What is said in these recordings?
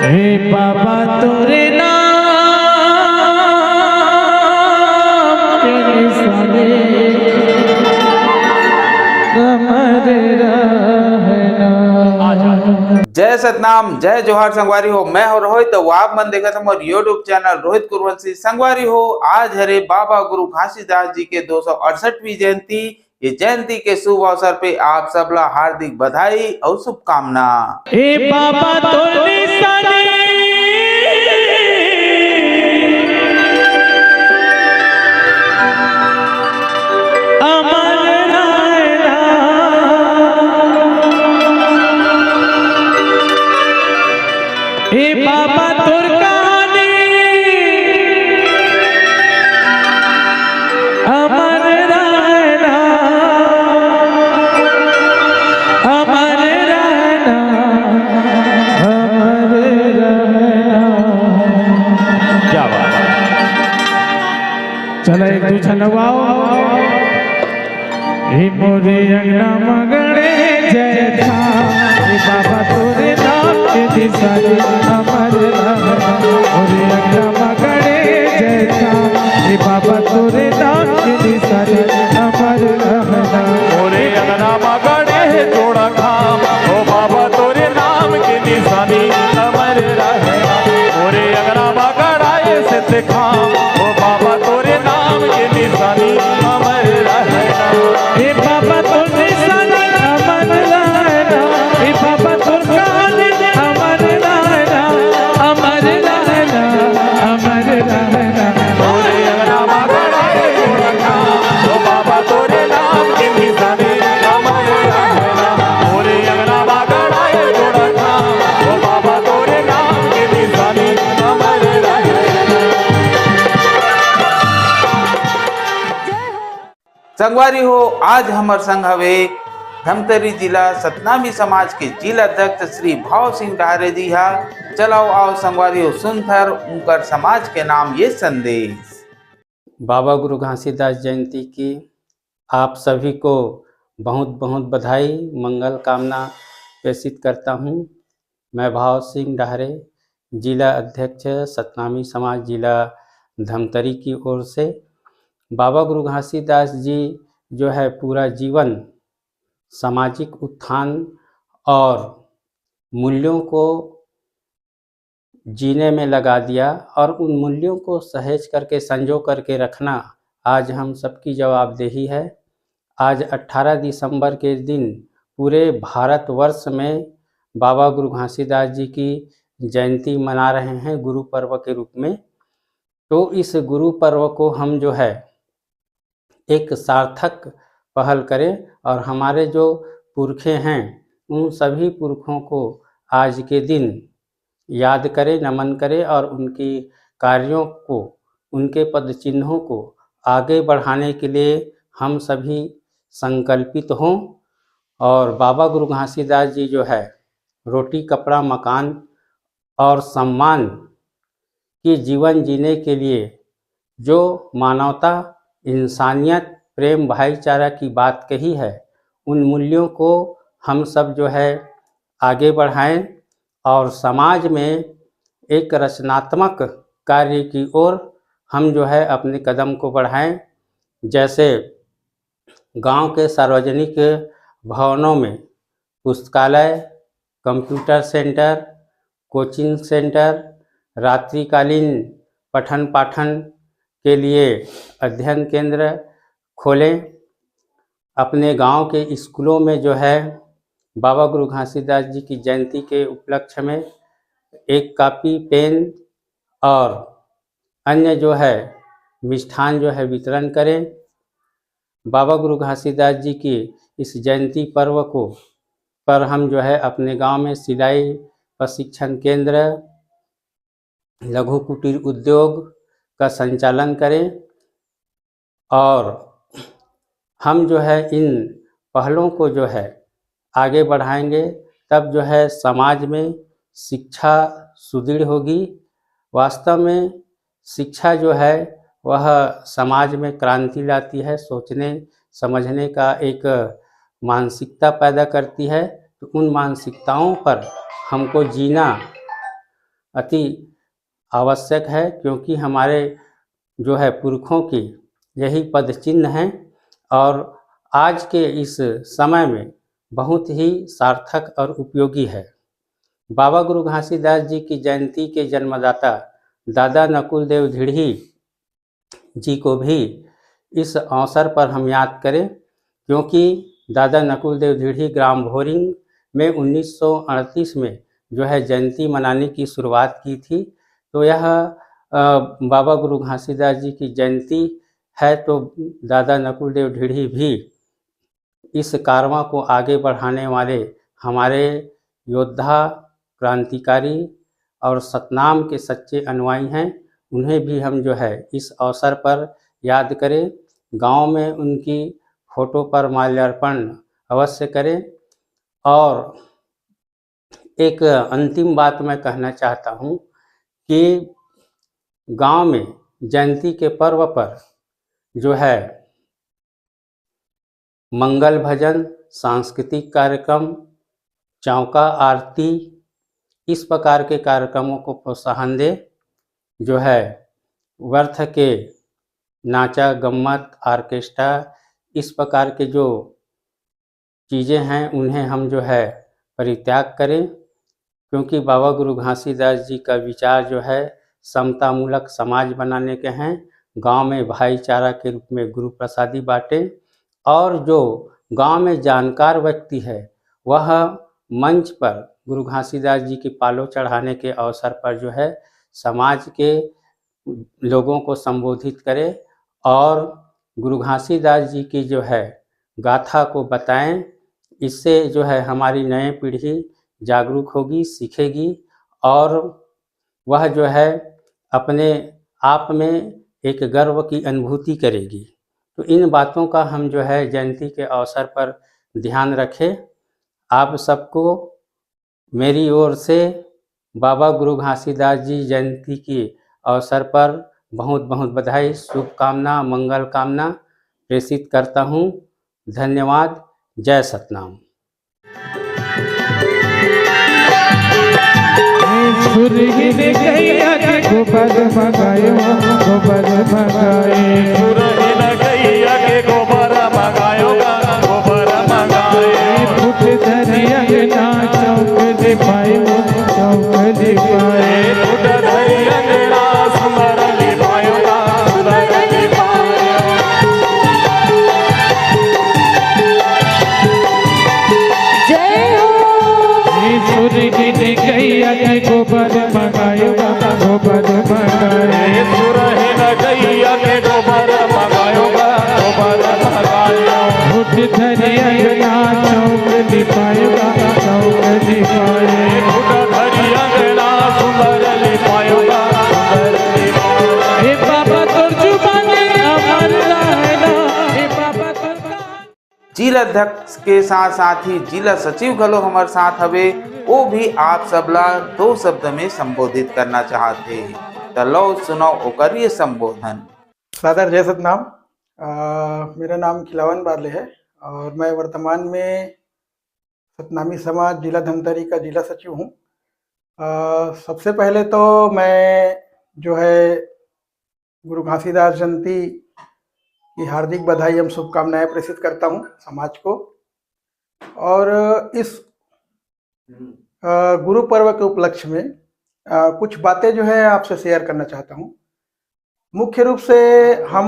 हे बाबा तोरे नाम के निशाने कमर रहना। जय सतनाम, जय जोहार संगवारी हो। मैं हो रोहित, तो आप मन देखा था मोर यूट्यूब चैनल रोहित कुरवंशी संगवारी हो। आज हरे बाबा गुरु घासीदास जी के 268वीं जयंती। ये जयंती के शुभ अवसर पे आप सबला हार्दिक बधाई और शुभकामना। हे बाबा तोरे निशाने अमर रहना। हे बाबा तोर कहानी अमर रहना, अमर रहना, अमर रहना। क्या बात है। चलो एक दू छनवाओ। हे मोरे अंगना मगड़े जय था, हे बाबा तोरे नाम के निशाने अमर रहना। मोरे अंगना मगड़े जय था, हे बाबा तोरे नाम के निशाने अमर रहना। मोरे अंगना मगड़े जोड़ा खाम, ओ बाबा तोरे नाम के निशानी अमर रहना। मोरे अंगना मगड़ाए सिद्ध खाम, ओ बाबा तोरे नाम के निशानी अमर रहना। हे बाबा तोर निशाने अमर रहना, हे बाबा तोर कहानी अमर रहना, अमर रहना, अमर रहना। मोरे अंगना मगड़ाए जोड़ा खाम, ओ बाबा तोरे नाम के निशानी अमर रहना। मोरे अंगना मगड़ाए जोड़ा खाम, ओ बाबा तोरे नाम के निशानी अमर रहना। संगवारी हो, आज हमर संग हवे धमतरी जिला सतनामी समाज के जिला अध्यक्ष श्री भाव सिंह डहारे जी हा। चलाओ आओ संगवारी हो, सुनथर उनकर समाज के नाम ये संदेश। बाबा गुरु घासीदास जयंती की आप सभी को बहुत बहुत बधाई मंगल कामना प्रेषित करता हूँ। मैं भाव सिंह डहारे, जिला अध्यक्ष सतनामी समाज जिला धमतरी की ओर से। बाबा गुरु घासीदास जी जो है पूरा जीवन सामाजिक उत्थान और मूल्यों को जीने में लगा दिया, और उन मूल्यों को सहेज करके संजो करके रखना आज हम सबकी जवाबदेही है। आज 18 दिसंबर के दिन पूरे भारतवर्ष में बाबा गुरु घासीदास जी की जयंती मना रहे हैं गुरु पर्व के रूप में। तो इस गुरु पर्व को हम जो है एक सार्थक पहल करें और हमारे जो पुरखे हैं उन सभी पुरखों को आज के दिन याद करें, नमन करें और उनकी कार्यों को, उनके पद चिन्हों को आगे बढ़ाने के लिए हम सभी संकल्पित हों। और बाबा गुरु घासीदास जी जो है रोटी कपड़ा मकान और सम्मान की जीवन जीने के लिए जो मानवता, इंसानियत, प्रेम, भाईचारा की बात कही है, उन मूल्यों को हम सब जो है आगे बढ़ाएं और समाज में एक रचनात्मक कार्य की ओर हम जो है अपने कदम को बढ़ाएं। जैसे गांव के सार्वजनिक भवनों में पुस्तकालय, कंप्यूटर सेंटर, कोचिंग सेंटर, रात्रिकालीन पठन पाठन के लिए अध्ययन केंद्र खोलें। अपने गांव के स्कूलों में जो है बाबा गुरु घासीदास जी की जयंती के उपलक्ष्य में एक कापी, पेन और अन्य जो है मिष्ठान जो है वितरण करें। बाबा गुरु घासीदास जी की इस जयंती पर्व को पर हम जो है अपने गांव में सिलाई प्रशिक्षण केंद्र, लघु कुटीर उद्योग का संचालन करें और हम जो है इन पहलों को जो है आगे बढ़ाएंगे, तब जो है समाज में शिक्षा सुदृढ़ होगी। वास्तव में शिक्षा जो है वह समाज में क्रांति लाती है, सोचने समझने का एक मानसिकता पैदा करती है। तो उन मानसिकताओं पर हमको जीना अति आवश्यक है, क्योंकि हमारे जो है पुरखों की यही पद चिन्ह हैं और आज के इस समय में बहुत ही सार्थक और उपयोगी है। बाबा गुरु घासीदास जी की जयंती के जन्मदाता दादा नकुल देव ढीढ़ी जी को भी इस अवसर पर हम याद करें, क्योंकि दादा नकुल देव ढीढ़ी ग्राम भोरिंग में 1938 में जो है जयंती मनाने की शुरुआत की थी। तो यह बाबा गुरु घासीदास जी की जयंती है, तो दादा नकुल देव ढीढ़ी भी इस कारवां को आगे बढ़ाने वाले हमारे योद्धा, क्रांतिकारी और सतनाम के सच्चे अनुयायी हैं। उन्हें भी हम जो है इस अवसर पर याद करें, गांव में उनकी फोटो पर माल्यार्पण अवश्य करें। और एक अंतिम बात मैं कहना चाहता हूं कि गांव में जयंती के पर्व पर जो है मंगल भजन, सांस्कृतिक कार्यक्रम, चौका आरती, इस प्रकार के कार्यक्रमों को प्रोत्साहन दे। जो है व्यर्थ के नाचा गम्मत, ऑर्केस्ट्रा, इस प्रकार के जो चीज़ें हैं उन्हें हम जो है परित्याग करें, क्योंकि बाबा गुरु घासीदास जी का विचार जो है समतामूलक समाज बनाने के हैं। गांव में भाईचारा के रूप में गुरु प्रसादी बांटें और जो गांव में जानकार व्यक्ति है वह मंच पर गुरु घासीदास जी की पालो चढ़ाने के अवसर पर जो है समाज के लोगों को संबोधित करे और गुरु घासीदास जी की जो है गाथा को बताएं। इससे जो है हमारी नई पीढ़ी जागरूक होगी, सीखेगी और वह जो है अपने आप में एक गर्व की अनुभूति करेगी। तो इन बातों का हम जो है जयंती के अवसर पर ध्यान रखें। आप सबको मेरी ओर से बाबा गुरु घासीदास जी जयंती के अवसर पर बहुत बहुत बधाई, शुभकामना, मंगल कामना प्रेषित करता हूँ। धन्यवाद। जय सतनाम। सुरहिन गैया के गोबर मगायो, गोबर मगाए। सुरहिन गैया के गोबर मगायो, गोबर मगाए। फुट धरी अंगना चौक लिपायो, चौक लिपाए। फुट धरी अंगना सुंदर लिपायो, सुंदर लिपायो। जय हो। सुरहिन गैया के गोबर मगायो, गोबर मगाए। सुरहिन गैया के गोबर मगायो, गोबर मगायो। फुट धरी अंगना चौक लिपायो, चौक लिपाए। फुट धरी अंगना सुंदर लिपायो, सुंदर लिपायो। हे बाबा तोर जुबानी अमर रहना, हे बाबा तोर जिला अध्यक्ष के साथ साथ ही जिला सचिव गलो हमारे साथ हवे, वो भी आप सबला 2 शब्द में संबोधित करना चाहते। तो लो सुनो ओकर ये संबोधन। सादर जय सतनाम। मेरा नाम खिलावन बारले है और मैं वर्तमान में सतनामी समाज जिला धमतरी का जिला सचिव हूँ। सबसे पहले तो मैं जो है गुरु घासीदास जयंती की हार्दिक बधाई एवं शुभकामनाएं प्रेषित करता हूँ समाज को। और इस गुरु पर्व के उपलक्ष्य में कुछ बातें जो है आपसे शेयर करना चाहता हूँ। मुख्य रूप से हम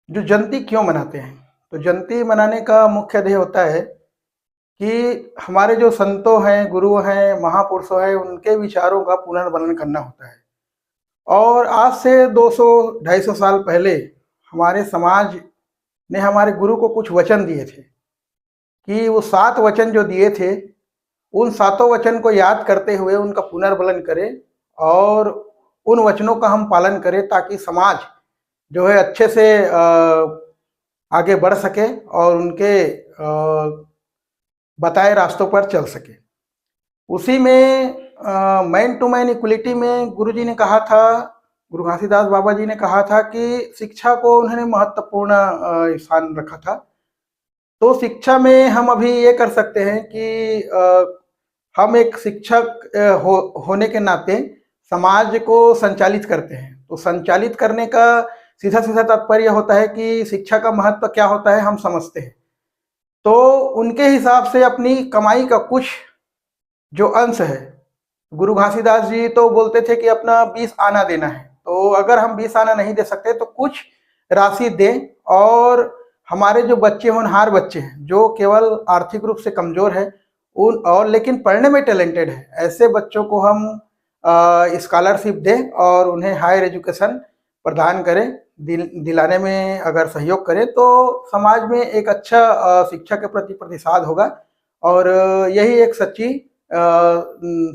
जो जयंती क्यों मनाते हैं, तो जयंती मनाने का मुख्य ध्येय होता है कि हमारे जो संतों हैं, गुरु हैं, महापुरुषों हैं, उनके विचारों का पुनर्वर्णन करना होता है। और आज से 200-250 साल पहले हमारे समाज ने हमारे गुरु को कुछ वचन दिए थे कि वो 7 वचन जो दिए थे उन 7 वचन को याद करते हुए उनका पुनर्वर्णन करें और उन वचनों का हम पालन करें, ताकि समाज जो है अच्छे से आगे बढ़ सके और उनके बताए रास्तों पर चल सके। उसी में मैन टू मैन इक्वलिटी में गुरुजी ने कहा था, गुरु घासीदास बाबा जी ने कहा था कि शिक्षा को उन्होंने महत्वपूर्ण स्थान रखा था। तो शिक्षा में हम अभी ये कर सकते हैं कि हम एक शिक्षक होने के नाते समाज को संचालित करते हैं। तो संचालित करने का सीधा सीधा तात्पर्य होता है कि शिक्षा का महत्व क्या होता है हम समझते हैं। तो उनके हिसाब से अपनी कमाई का कुछ जो अंश है, गुरु घासीदास जी तो बोलते थे कि अपना 20 आना देना है। तो अगर हम 20 आना नहीं दे सकते तो कुछ राशि दें, और हमारे जो बच्चे होनहार बच्चे हैं जो केवल आर्थिक रूप से कमजोर है उन और लेकिन पढ़ने में टैलेंटेड है, ऐसे बच्चों को हम स्कॉलरशिप दें और उन्हें हायर एजुकेशन प्रदान करें। दिलाने में अगर सहयोग करें तो समाज में एक अच्छा शिक्षा के प्रति प्रतिसाद होगा, और यही एक सच्ची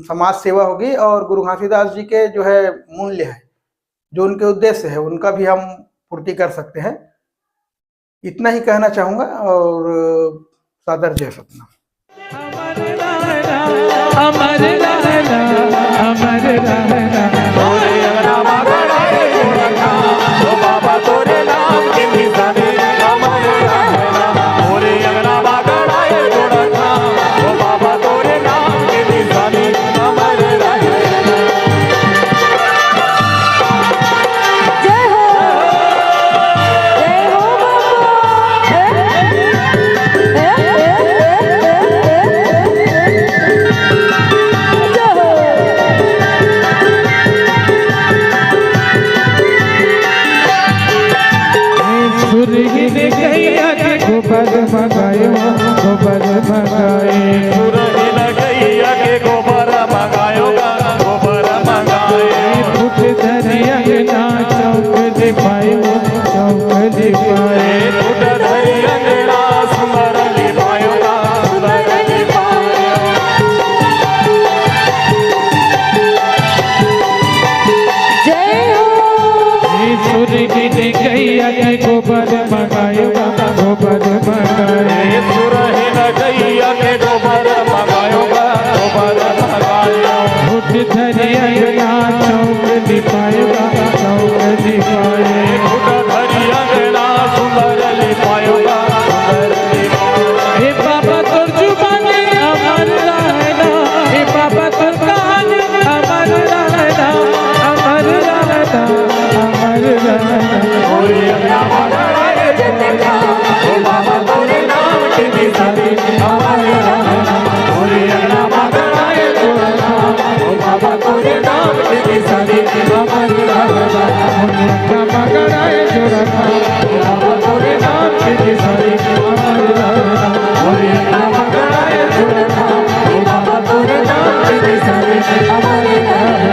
समाज सेवा होगी। और गुरु घासीदास जी के जो है मूल्य है, जो उनके उद्देश्य है, उनका भी हम पूर्ति कर सकते हैं। इतना ही कहना चाहूँगा, और सादर जय सतनाम। अमर रहना, अमर रहना। तोरे अंगना मगड़ाए जोड़ा खाम ओ बाबा तोरे नाम की निशानी अमर रहना। तोरे अंगना मगड़ाए जोड़ा खाम ओ बाबा तोरे नाम की निशानी अमर रहना। जय हो गोबर मंगायो, गोबर मंगाए। सुरहिन गैया के गोबर मंगायो गा गोबर मंगाए। फुट धरी अंगना चौक दिखायो, चौक दिखाए। फुट धरी अंगना सुंदर लिपायो गा सुंदर लिपायो। जय हो सुरहिन गैया के गोबर मंगायो, गोबर मंगाए। सुरहिन गैया के गोबर मंगायो गा गोबर मंगायो। फुट धरी अंगना चौक दिखायो, चौक दिखाए। फुट धरी अंगना सुंदर लिपायो गा सुंदर लिपायो। हे बाबा तोर जुबानी अमर रहना, हे बाबा तोर कहानी अमर रहना, अमर रहना, अमर रहना। तोरे अंगना मगड़ाए जोड़ा खाम ओ बाबा तोरे नाम की निशानी अमर रहना। तोरे अंगना मगड़ाए जोड़ा खाम ओ बाबा तोरे नाम की निशानी अमर रहना। उनका मगड़ाए जो रखा, बाबा तोरे नाम की निशानी अमर रहना। तोरे अंगना मगड़ाए जोड़ा खाम ओ बाबा तोरे नाम की निशानी अमर रहना।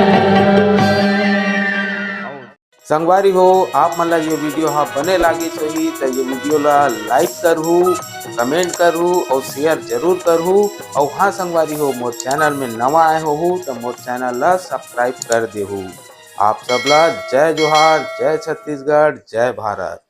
संगवारी हो आप मन ला ये वीडियो हा बने लागी सही तो ये वीडियो ला लाइक करहू, कमेंट करहू और शेयर जरूर करहू। और हाँ संगवारी हो मोर चैनल में नवा आए हो तो मोर चैनल ला सब्सक्राइब कर देहू। आप सबला जय जोहार, जय छत्तीसगढ़, जय भारत।